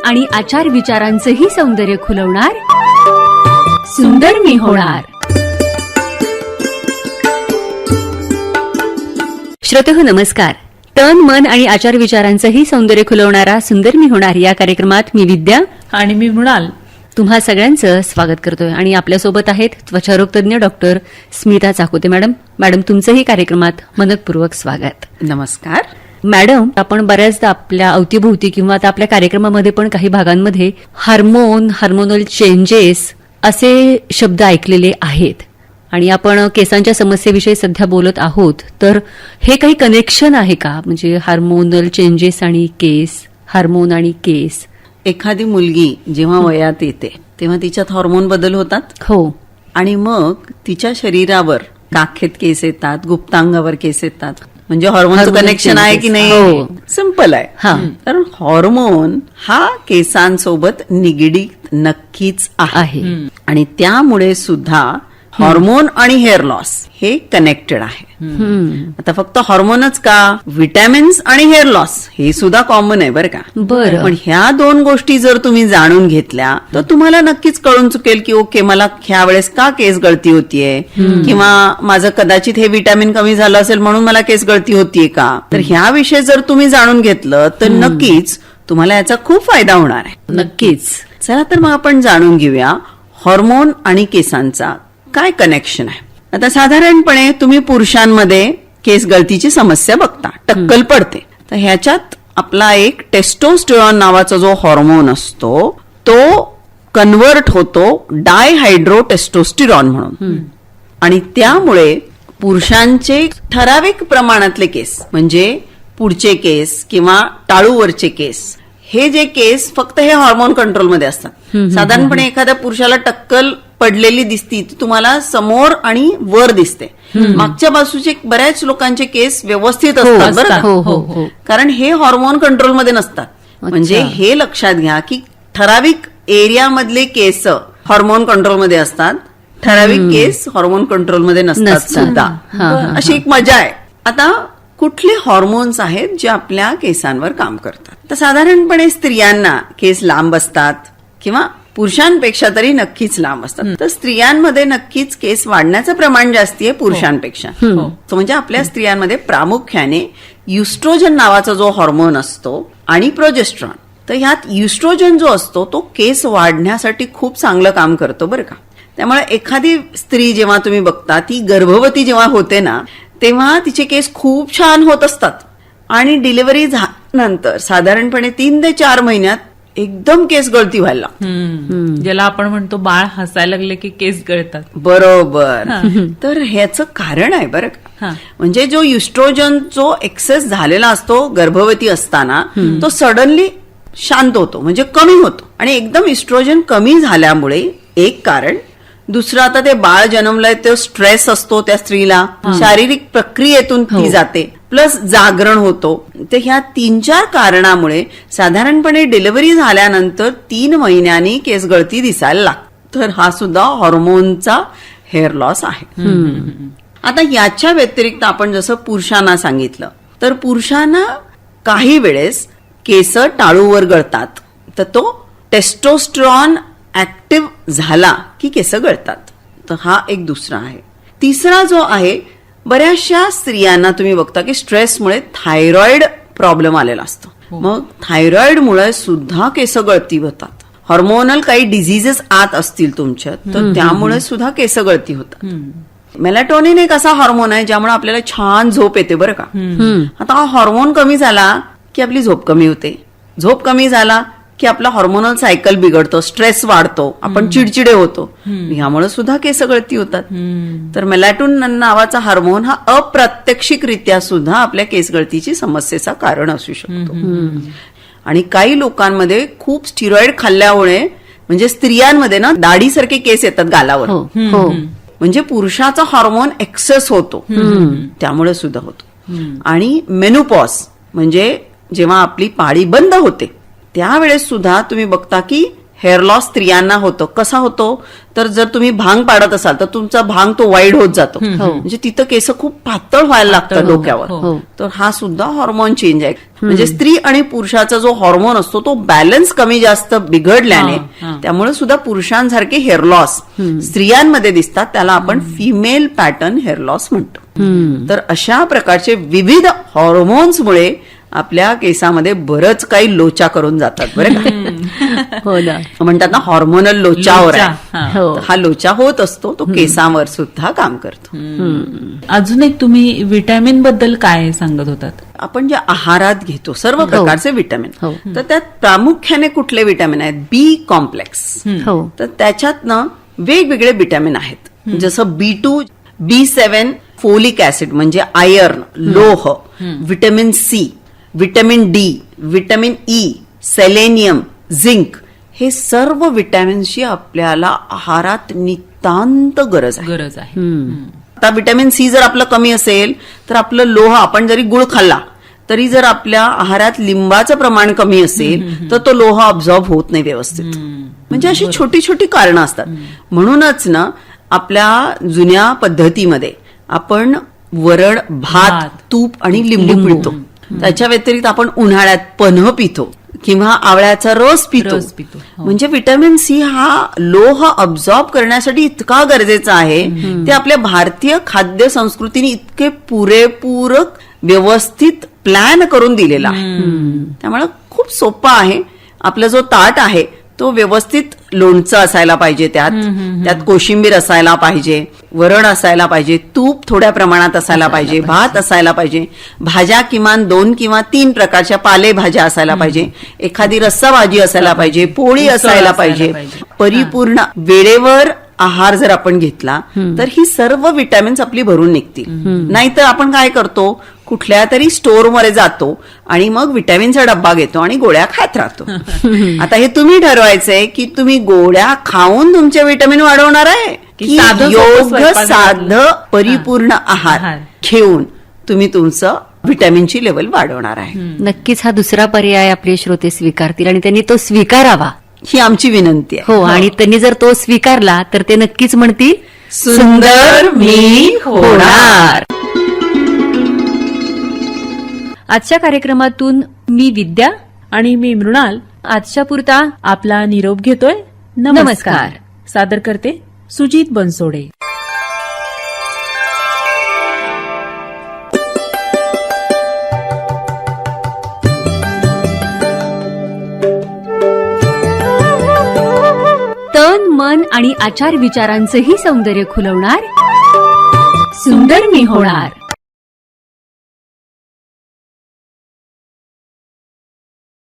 आणि आचार विचारांचंही सौंदर्य खुलवणार सुंदर मी होणार. श्रोतेहो नमस्कार. तन मन आणि आचार विचारांचंही सौंदर्य खुलवणारा सुंदर मी होणार या कार्यक्रमात मी विद्या आणि मी मृणाल तुम्हा सगळ्यांचं स्वागत करतोय. आणि आपल्यासोबत आहेत त्वचारोग तज्ञ डॉक्टर स्मिता चाकोते मॅडम. मॅडम तुमचंही कार्यक्रमात मनपूर्वक स्वागत. नमस्कार मॅडम. आपण बऱ्याचदा आपल्या अवतीभोवती किंवा आता आपल्या कार्यक्रमामध्ये पण काही भागांमध्ये हार्मोनल चेंजेस असे शब्द ऐकलेले आहेत आणि आपण केसांच्या समस्येविषयी सध्या बोलत आहोत. तर हे काही कनेक्शन आहे का, म्हणजे हार्मोनल चेंजेस आणि केस, हार्मोन आणि केस? एखादी मुलगी जेव्हा वयात येते तेव्हा तिच्यात हार्मोन बदल होतात. हो. आणि मग तिच्या शरीरावर काखेत केस येतात, गुप्तांगावर केस येतात. म्हणजे हार्मोनचं कनेक्शन आहे की नाही? हो. सिंपल आहे. कारण हार्मोन हा केसांसोबत निगडीत नक्कीच आहे आणि त्यामुळे सुद्धा हार्मोन आणि हेअर लॉस हे कनेक्टेड आहे. आता फक्त हार्मोनच का, विटॅमिन्स आणि हेअर लॉस हे सुद्धा कॉमन आहे बरं का. बरं. पण ह्या दोन गोष्टी जर तुम्ही जाणून घेतल्या तर तुम्हाला नक्कीच कळून चुकेल की ओके मला ह्या वेळेस का केस गळती होतीये, किंवा माझं कदाचित हे विटॅमिन कमी झालं असेल म्हणून मला केस गळती होतीये का. तर ह्या विषय जर तुम्ही जाणून घेतलं तर नक्कीच तुम्हाला याचा खूप फायदा होणार आहे. नक्कीच. चला तर मग आपण जाणून घेऊया हार्मोन आणि केसांचा काय कनेक्शन आहे. आता साधारणपणे तुम्ही पुरुषांमध्ये केस गळतीची समस्या बघता, टक्कल पडते. तर ह्याच्यात आपला एक टेस्टोस्टेरॉन नावाचा जो हार्मोन असतो तो कन्वर्ट होतो डायहायड्रो टेस्टोस्टेरॉन म्हणून. आणि त्यामुळे पुरुषांचे ठराविक प्रमाणातले केस, म्हणजे पुढचे केस किंवा टाळूवरचे केस, हे जे केस फक्त हे हार्मोन कंट्रोलमध्ये असतात. साधारणपणे एखाद्या पुरुषाला टक्कल पडलेली दिसती ती तुम्हाला समोर आणि वर दिसते. मागच्या बाजूचे बऱ्याच लोकांचे केस व्यवस्थित असतात बरं का, कारण हे हार्मोन कंट्रोलमध्ये नसतात. म्हणजे हे लक्षात घ्या की ठराविक एरियामधले केस हार्मोन कंट्रोलमध्ये असतात, ठराविक केस हार्मोन कंट्रोलमध्ये नसतात सुद्धा. अशी एक मजा आहे. आता कुठले हार्मोन्स आहेत जे आपल्या केसांवर काम करतात. तर साधारणपणे स्त्रियांना केस लांब असतात किंवा पुरुषांपेक्षा तरी नक्कीच लांब असतात. तर स्त्रियांमध्ये नक्कीच केस वाढण्याचं प्रमाण जास्ती आहे पुरुषांपेक्षा. म्हणजे आपल्या स्त्रियांमध्ये प्रामुख्याने युस्ट्रोजन नावाचा जो हार्मोन असतो आणि प्रोजेस्ट्रॉन. तर ह्यात युस्ट्रोजन जो असतो तो केस वाढण्यासाठी खूप चांगलं काम करतो बरं का. त्यामुळे एखादी स्त्री जेव्हा तुम्ही बघता ती गर्भवती जेव्हा होते ना तेव्हा तिचे केस खूप छान होत असतात आणि डिलिव्हरी झाल्यानंतर साधारणपणे 3 ते 4 महिन्यात एकदम केस गळती व्हायला, ज्याला आपण म्हणतो बाळ हसायला लागले की केस गळतात. बरोबर. तर ह्याचं कारण आहे बरं का. म्हणजे जो युस्ट्रोजन जो एक्सेस झालेला असतो गर्भवती असताना तो सडनली शांत होतो, म्हणजे कमी होतो. आणि एकदम इस्ट्रोजन कमी झाल्यामुळे एक कारण. दुसरं, आता ते बाळ जन्मलंय तो स्ट्रेस असतो त्या स्त्रीला, शारीरिक प्रक्रियेतून ती जाते, प्लस जागरण होतो. तर ह्या 3-4 कारणामुळे साधारणपणे डिलिव्हरी झाल्यानंतर 3 महिन्यांनी केस गळती दिसायला लागते. तर हा सुद्धा हार्मोनचा हेअर लॉस आहे. आता याच्या व्यतिरिक्त आपण जसं पुरुषांना सांगितलं तर पुरुषांना काही वेळेस केस टाळूवर गळतात, तर तो टेस्टोस्टेरॉन ऍक्टिव्ह झाला की केस गळतात. तर हा एक दुसरा आहे. तिसरा जो आहे, बऱ्याचशा स्त्रियांना तुम्ही बघता की स्ट्रेसमुळे थायरॉइड प्रॉब्लेम आलेला असतो. मग थायरॉइडमुळे सुद्धा केस गळती होतात. हार्मोनल काही डिझिजेस आत असतील तुमच्यात तर त्यामुळे सुद्धा केस गळती होतात. मेलाटोनिन एक असा हार्मोन आहे ज्यामुळे आपल्याला छान झोप येते बरं का. आता हा हार्मोन कमी झाला की आपली झोप कमी होते, झोप कमी झाला की आपला हार्मोनल सायकल बिघडतो, स्ट्रेस वाढतो, आपण चिडचिडे होतो, ह्यामुळे सुद्धा केस गळती होतात. तर मेलाटोनिन नावाचा हार्मोन हा अप्रत्यक्षिकरित्या सुद्धा आपल्या केस गळतीची समस्येचा कारण असू शकतो. आणि काही लोकांमध्ये खूप स्टिरॉइड खाल्ल्यामुळे, म्हणजे स्त्रियांमध्ये ना दाढीसारखे केस येतात गालावर, म्हणजे पुरुषाचा हार्मोन एक्सेस होतो त्यामुळे सुद्धा होतो. आणि मेनोपॉज म्हणजे जेव्हा आपली पाळी बंद होते त्यावेळेस सुद्धा तुम्ही बघता की हेअर लॉस स्त्रियांना होतो. कसा होतो तर जर तुम्ही भांग पाडत असाल तर तुमचा भांग तो वाईड होत जातो, म्हणजे तिथं केस खूप पातळ व्हायला लागतं डोक्यावर. हो. तर हा सुद्धा हॉर्मोन चेंज आहे. म्हणजे स्त्री आणि पुरुषाचा जो हॉर्मोन असतो तो बॅलन्स कमी जास्त बिघडल्याने त्यामुळे सुद्धा पुरुषांसारखे हेअर लॉस स्त्रियांमध्ये दिसतात. त्याला आपण फिमेल पॅटर्न हेअर लॉस म्हणतो. तर अशा प्रकारचे विविध हॉर्मोन्समुळे आपल्या केसामध्ये बरंच काही लोचा करून जातात बरं का. हो ना. म्हणतात ना हॉर्मोनल लोचावर लोचा, आहे. हो. हा लोचा होत असतो, तो केसांवर सुद्धा काम करतो. अजून एक तुम्ही विटॅमिन बद्दल काय सांगत होतात? आपण जे आहारात घेतो सर्व प्रकारचे विटॅमिन, हो. तर त्यात प्रामुख्याने कुठले विटॅमिन आहेत? बी कॉम्प्लेक्स. हो. तर त्याच्यात ना वेगवेगळे विटॅमिन आहेत. जसं B2, B7, फोलिक ऍसिड म्हणजे आयर्न, लोह, vitamin C, vitamin D, vitamin E, selenium, zinc, हे सर्व विटॅमिन्सची आपल्याला आहारात नितांत गरज आहे. गरज आहे. आता विटॅमिन सी जर आपलं कमी असेल तर आपलं लोह, आपण जरी गुळ खाल्ला तरी जर आपल्या आहारात लिंबाचं प्रमाण कमी असेल तर तो लोह ऑब्झॉर्ब होत नाही व्यवस्थित. म्हणजे अशी छोटी छोटी कारणं असतात. म्हणूनच ना आपल्या जुन्या पद्धतीमध्ये आपण वरण, भात, तूप आणि लिंबू पिळतो. त्याच्या व्यतिरिक्त आपण उन्हाळ्यात पन्ह पितो किंवा आवळ्याचा रस पितो. म्हणजे विटॅमिन सी हा लोह अब्झॉर्ब करण्यासाठी इतका गरजेचा आहे. ते आपल्या भारतीय खाद्य संस्कृतीने इतके पुरेपूर व्यवस्थित प्लॅन करून दिलेला आहे. त्यामुळे खूप सोपं आहे. आपला जो ताट आहे तो व्यवस्थित लोणचं असायला पाहिजे, त्यात कोशिंबीर असायला पाहिजे, वरण असायला पाहिजे, तूप थोड्या प्रमाणात असायला पाहिजे, भात असायला पाहिजे, भाज्या किमान 2 किंवा 3 प्रकारच्या पालेभाज्या असायला पाहिजे, एखादी रस्सा भाजी असायला पाहिजे, पोळी असायला पाहिजे. परिपूर्ण वेळेवर आहार जर आपण घेतला तर ही सर्व विटॅमिन्स आपली भरून निघतील. नाहीतर आपण काय करतो, कुठल्या तरी स्टोअरमध्ये जातो आणि मग विटॅमिनचा डब्बा घेतो आणि गोळ्या खात राहतो. आता हे तुम्ही ठरवायचंय की तुम्ही गोळ्या खाऊन तुमचे विटॅमिन वाढवणार आहे की योग्य साधं परिपूर्ण आहार घेऊन तुम्ही तुमचं विटॅमिनची लेवल वाढवणार आहे. नक्कीच हा दुसरा पर्याय आपले श्रोते स्वीकारतील आणि त्यांनी तो स्वीकारावा ही आमची विनंती आहे. हो. आणि त्यांनी जर तो स्वीकारला तर ते नक्कीच म्हणतील सुंदर मी होणार. आजच्या कार्यक्रमातून मी विद्या आणि मी मृणाल आजच्या पुरता आपला निरोप घेतोय. नमस्कार. सादर करते सुजित बनसोडे. तन, मन आणि आचार विचारांचंही सौंदर्य खुलवणार सुंदर मी होणार.